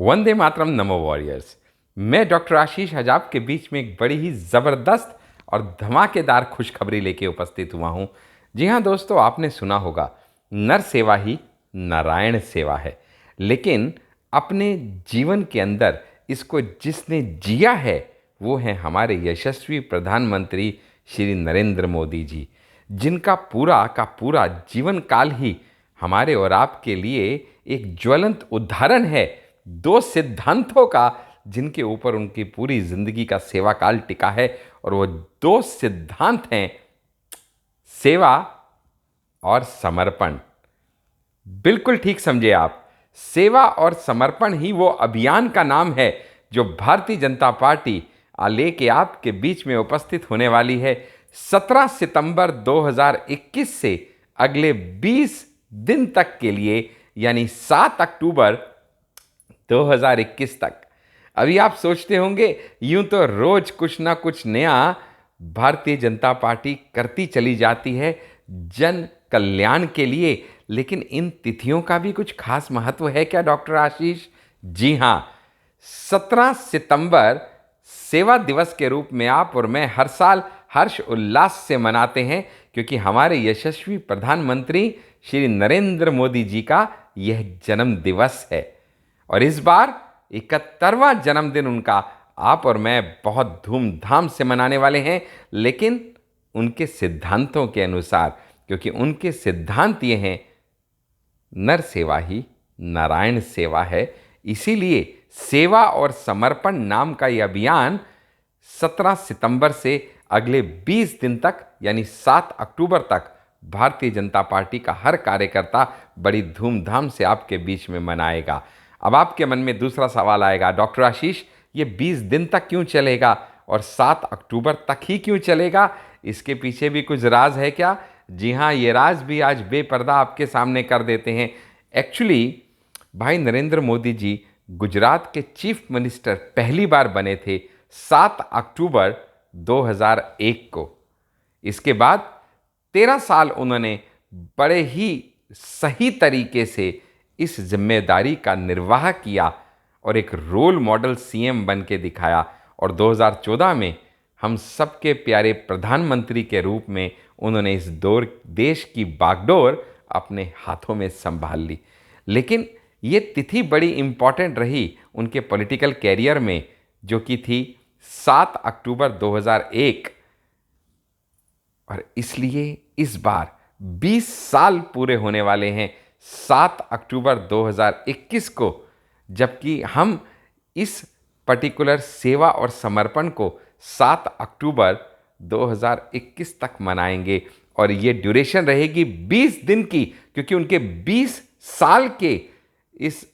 वंदे मातरम नमो warriors. मैं doctor आशीष आज आपके बीच में एक बड़ी ही ज़बरदस्त और धमाकेदार खुशखबरी लेके उपस्थित हुआ हूँ। जी हाँ दोस्तों, आपने सुना होगा नर सेवा ही नारायण सेवा है, लेकिन अपने जीवन के अंदर इसको जिसने जिया है वो है हमारे यशस्वी प्रधानमंत्री श्री नरेंद्र मोदी जी, जिनका पूरा का पूरा जीवन काल ही हमारे और आपके लिए एक ज्वलंत उदाहरण है दो सिद्धांतों का, जिनके ऊपर उनकी पूरी जिंदगी का सेवा काल टिका है। और वो दो सिद्धांत हैं सेवा और समर्पण। बिल्कुल ठीक समझे आप, सेवा और समर्पण ही वो अभियान का नाम है जो भारतीय जनता पार्टी लेके आपके बीच में उपस्थित होने वाली है 17 सितंबर 2021 से अगले 20 दिन तक के लिए, यानी 7 अक्टूबर 2021 तक। अभी आप सोचते होंगे यूं तो रोज कुछ ना कुछ नया भारतीय जनता पार्टी करती चली जाती है जन कल्याण के लिए, लेकिन इन तिथियों का भी कुछ खास महत्व है क्या डॉक्टर आशीष? जी हां, 17 सितंबर सेवा दिवस के रूप में आप और मैं हर साल हर्ष उल्लास से मनाते हैं, क्योंकि हमारे यशस्वी प्रधानमंत्री श्री नरेंद्र मोदी जी का यह जन्म दिवस है। और इस बार 71वां जन्मदिन उनका आप और मैं बहुत धूमधाम से मनाने वाले हैं, लेकिन उनके सिद्धांतों के अनुसार, क्योंकि उनके सिद्धांत ये हैं नर सेवा ही नारायण सेवा है। इसीलिए सेवा और समर्पण नाम का यह अभियान 17 सितंबर से अगले 20 दिन तक, यानी 7 अक्टूबर तक भारतीय जनता पार्टी का हर कार्यकर्ता बड़ी धूमधाम से आपके बीच में मनाएगा। अब आपके मन में दूसरा सवाल आएगा, डॉक्टर आशीष ये 20 दिन तक क्यों चलेगा और 7 अक्टूबर तक ही क्यों चलेगा? इसके पीछे भी कुछ राज है क्या? जी हाँ, ये राज भी आज बेपर्दा आपके सामने कर देते हैं। एक्चुअली भाई नरेंद्र मोदी जी गुजरात के चीफ मिनिस्टर पहली बार बने थे 7 अक्टूबर 2001 को। इसके बाद 13 साल उन्होंने बड़े ही सही तरीके से इस जिम्मेदारी का निर्वाह किया और एक रोल मॉडल सीएम बन के दिखाया। और 2014 में हम सबके प्यारे प्रधानमंत्री के रूप में उन्होंने इस दौर देश की बागडोर अपने हाथों में संभाल ली। लेकिन ये तिथि बड़ी इम्पॉर्टेंट रही उनके पॉलिटिकल कैरियर में, जो कि थी 7 अक्टूबर 2001। और इसलिए इस बार 20 साल पूरे होने वाले हैं 7 अक्टूबर 2021 को, जबकि हम इस पर्टिकुलर सेवा और समर्पण को 7 अक्टूबर 2021 तक मनाएंगे। और ये ड्यूरेशन रहेगी 20 दिन की, क्योंकि उनके 20 साल के इस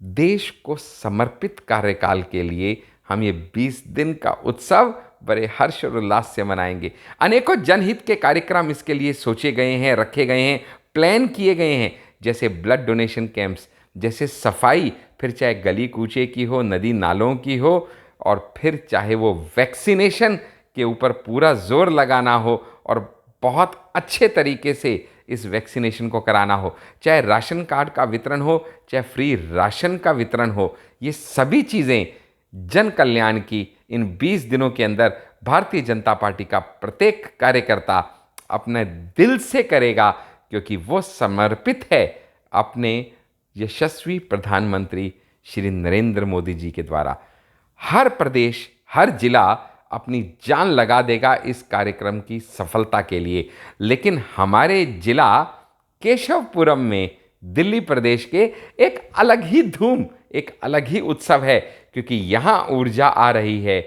देश को समर्पित कार्यकाल के लिए हम ये 20 दिन का उत्सव बड़े हर्ष और उल्लास से मनाएंगे। अनेकों जनहित के कार्यक्रम इसके लिए सोचे गए हैं, रखे गए हैं, प्लान किए गए हैं, जैसे ब्लड डोनेशन कैंप्स, जैसे सफाई, फिर चाहे गली कूचे की हो, नदी नालों की हो, और फिर चाहे वो वैक्सीनेशन के ऊपर पूरा जोर लगाना हो और बहुत अच्छे तरीके से इस वैक्सीनेशन को कराना हो, चाहे राशन कार्ड का वितरण हो, चाहे फ्री राशन का वितरण हो। ये सभी चीज़ें जन कल्याण की इन 20 दिनों के अंदर भारतीय जनता पार्टी का प्रत्येक कार्यकर्ता अपने दिल से करेगा, क्योंकि वो समर्पित है अपने यशस्वी प्रधानमंत्री श्री नरेंद्र मोदी जी के द्वारा। हर प्रदेश, हर जिला अपनी जान लगा देगा इस कार्यक्रम की सफलता के लिए। लेकिन हमारे जिला केशवपुरम में दिल्ली प्रदेश के एक अलग ही धूम, एक अलग ही उत्सव है, क्योंकि यहाँ ऊर्जा आ रही है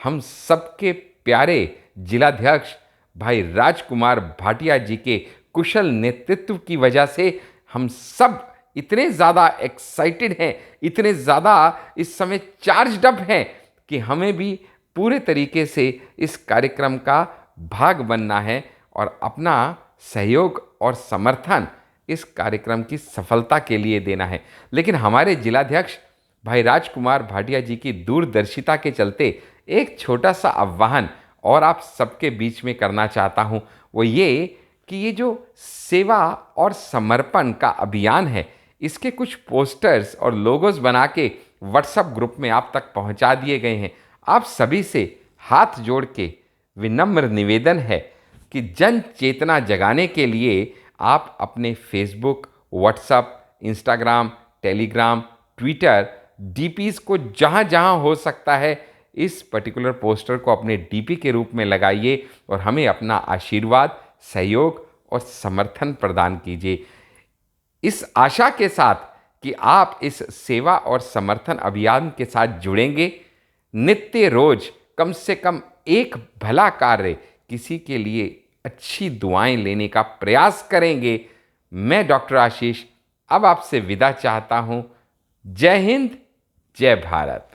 हम सबके प्यारे जिलाध्यक्ष भाई राजकुमार भाटिया जी के कुशल नेतृत्व की वजह से हम सब इतने ज़्यादा एक्साइटेड हैं, इतने ज़्यादा इस समय चार्ज्ड अप हैं कि हमें भी पूरे तरीके से इस कार्यक्रम का भाग बनना है और अपना सहयोग और समर्थन इस कार्यक्रम की सफलता के लिए देना है। लेकिन हमारे जिलाध्यक्ष भाई राजकुमार भाटिया जी की दूरदर्शिता के चलते एक छोटा सा आह्वान और आप सबके बीच में करना चाहता हूँ, वो ये कि ये जो सेवा और समर्पण का अभियान है, इसके कुछ पोस्टर्स और लोगोस बना के व्हाट्सएप ग्रुप में आप तक पहुंचा दिए गए हैं। आप सभी से हाथ जोड़ के विनम्र निवेदन है कि जन चेतना जगाने के लिए आप अपने Facebook, WhatsApp, Instagram, Telegram, Twitter, DPs को जहाँ जहाँ हो सकता है इस पर्टिकुलर पोस्टर को अपने डीपी के रूप में लगाइए और हमें अपना आशीर्वाद, सहयोग और समर्थन प्रदान कीजिए। इस आशा के साथ कि आप इस सेवा और समर्थन अभियान के साथ जुड़ेंगे, नित्य रोज कम से कम एक भला कार्य किसी के लिए अच्छी दुआएं लेने का प्रयास करेंगे। मैं डॉक्टर आशीष अब आपसे विदा चाहता हूं। जय हिंद, जय भारत।